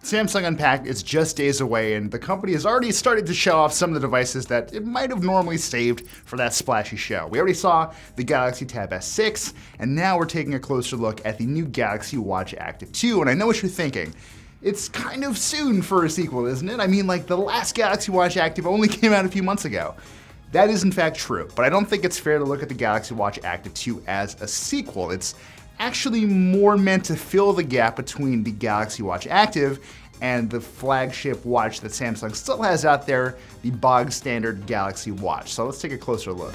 Samsung Unpacked is just days away, and the company has already started to show off some of the devices that it might have normally saved for that splashy show. We already saw the Galaxy Tab S6, and now we're taking a closer look at the new Galaxy Watch Active 2, and I know what you're thinking. It's kind of soon for a sequel, isn't it? I mean, like, the last Galaxy Watch Active only came out a few months ago. That is in fact true, but I don't think it's fair to look at the Galaxy Watch Active 2 as a sequel. It's actually more meant to fill the gap between the Galaxy Watch Active and the flagship watch that Samsung still has out there, the bog standard Galaxy Watch. So let's take a closer look.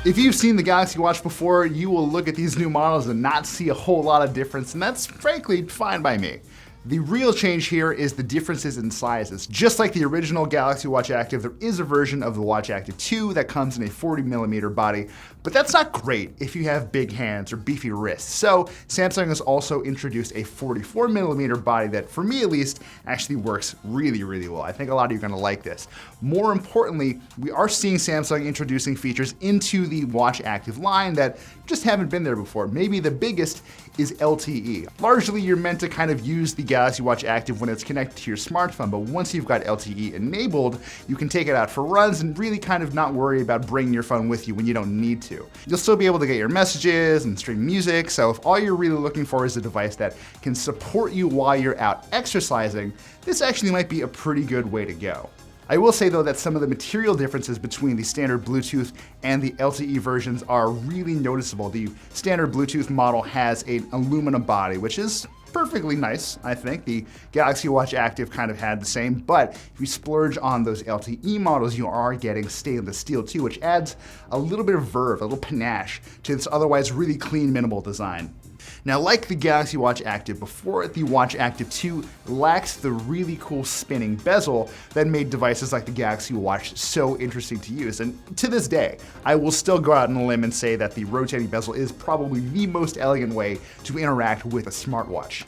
If you've seen the Galaxy Watch before, you will look at these new models and not see a whole lot of difference, and that's frankly fine by me. The real change here is the differences in sizes. Just like the original Galaxy Watch Active, there is a version of the Watch Active 2 that comes in a 40mm body, but that's not great if you have big hands or beefy wrists. So Samsung has also introduced a 44mm body that, for me at least, actually works really, really well. I think a lot of you are gonna like this. More importantly, we are seeing Samsung introducing features into the Watch Active line that just haven't been there before. Maybe the biggest is LTE. Largely, you're meant to kind of use the Galaxy Watch Active when it's connected to your smartphone, but once you've got LTE enabled, you can take it out for runs and really kind of not worry about bringing your phone with you when you don't need to. You'll still be able to get your messages and stream music, so if all you're really looking for is a device that can support you while you're out exercising, this actually might be a pretty good way to go. I will say though that some of the material differences between the standard Bluetooth and the LTE versions are really noticeable. The standard Bluetooth model has an aluminum body, which is perfectly nice, I think. The Galaxy Watch Active kind of had the same, but if you splurge on those LTE models, you are getting stainless steel too, which adds a little bit of verve, a little panache to this otherwise really clean, minimal design. Now, like the Galaxy Watch Active before, the Watch Active 2 lacks the really cool spinning bezel that made devices like the Galaxy Watch so interesting to use. And to this day, I will still go out on a limb and say that the rotating bezel is probably the most elegant way to interact with a smartwatch.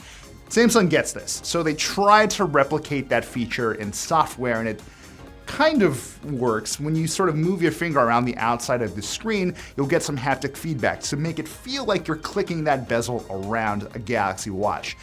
Samsung gets this, so they tried to replicate that feature in software, and it kind of works. When you sort of move your finger around the outside of the screen, you'll get some haptic feedback to make it feel like you're clicking that bezel around a Galaxy Watch.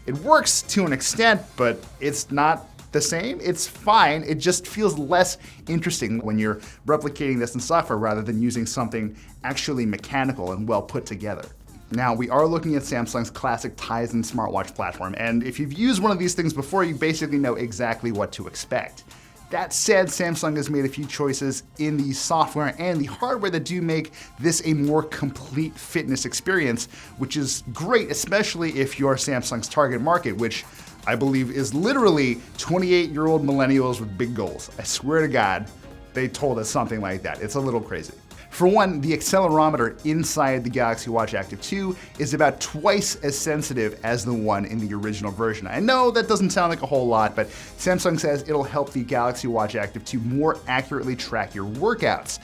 It works to an extent, but it's not the same. It's fine. It just feels less interesting when you're replicating this in software rather than using something actually mechanical and well put together. Now, we are looking at Samsung's classic Tizen smartwatch platform, and if you've used one of these things before, you basically know exactly what to expect. That said, Samsung has made a few choices in the software and the hardware that do make this a more complete fitness experience, which is great, especially if you're Samsung's target market, which I believe is literally 28-year-old millennials with big goals. I swear to God, they told us something like that. It's a little crazy. For one, the accelerometer inside the Galaxy Watch Active 2 is about twice as sensitive as the one in the original version. I know that doesn't sound like a whole lot, but Samsung says it'll help the Galaxy Watch Active 2 more accurately track your workouts.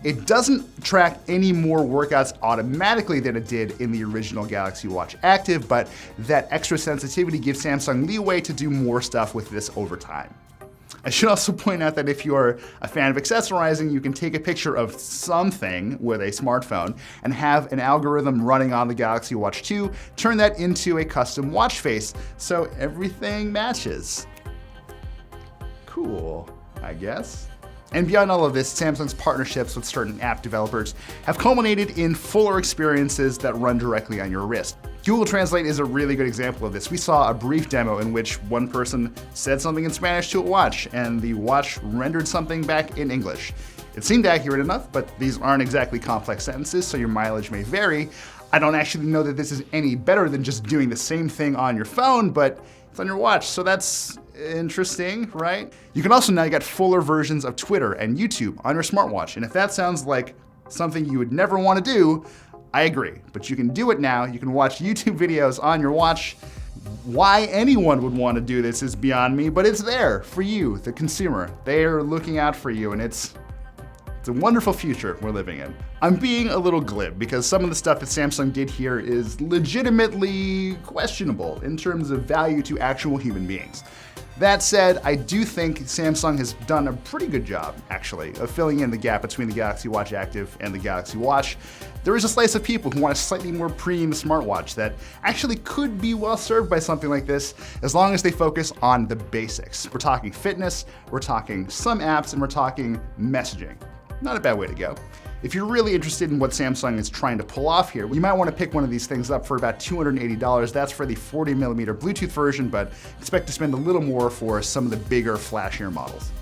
It doesn't track any more workouts automatically than it did in the original Galaxy Watch Active, but that extra sensitivity gives Samsung leeway to do more stuff with this over time. I should also point out that if you're a fan of accessorizing, you can take a picture of something with a smartphone and have an algorithm running on the Galaxy Watch 2 turn that into a custom watch face, so everything matches. Cool, I guess. And beyond all of this, Samsung's partnerships with certain app developers have culminated in fuller experiences that run directly on your wrist. Google Translate is a really good example of this. We saw a brief demo in which one person said something in Spanish to a watch, and the watch rendered something back in English. It seemed accurate enough, but these aren't exactly complex sentences, so your mileage may vary. I don't actually know that this is any better than just doing the same thing on your phone, but it's on your watch, so that's interesting, right? You can also now get fuller versions of Twitter and YouTube on your smartwatch, and if that sounds like something you would never want to do, I agree, but you can do it now. You can watch YouTube videos on your watch. Why anyone would want to do this is beyond me, but it's there for you, the consumer. They are looking out for you, and it's It's a wonderful future we're living in. I'm being a little glib because some of the stuff that Samsung did here is legitimately questionable in terms of value to actual human beings. That said, I do think Samsung has done a pretty good job, actually, of filling in the gap between the Galaxy Watch Active and the Galaxy Watch. There is a slice of people who want a slightly more premium smartwatch that actually could be well served by something like this, as long as they focus on the basics. We're talking fitness, we're talking some apps, and we're talking messaging. Not a bad way to go. If you're really interested in what Samsung is trying to pull off here, you might want to pick one of these things up for about $280. That's for the 40mm Bluetooth version, but expect to spend a little more for some of the bigger, flashier models.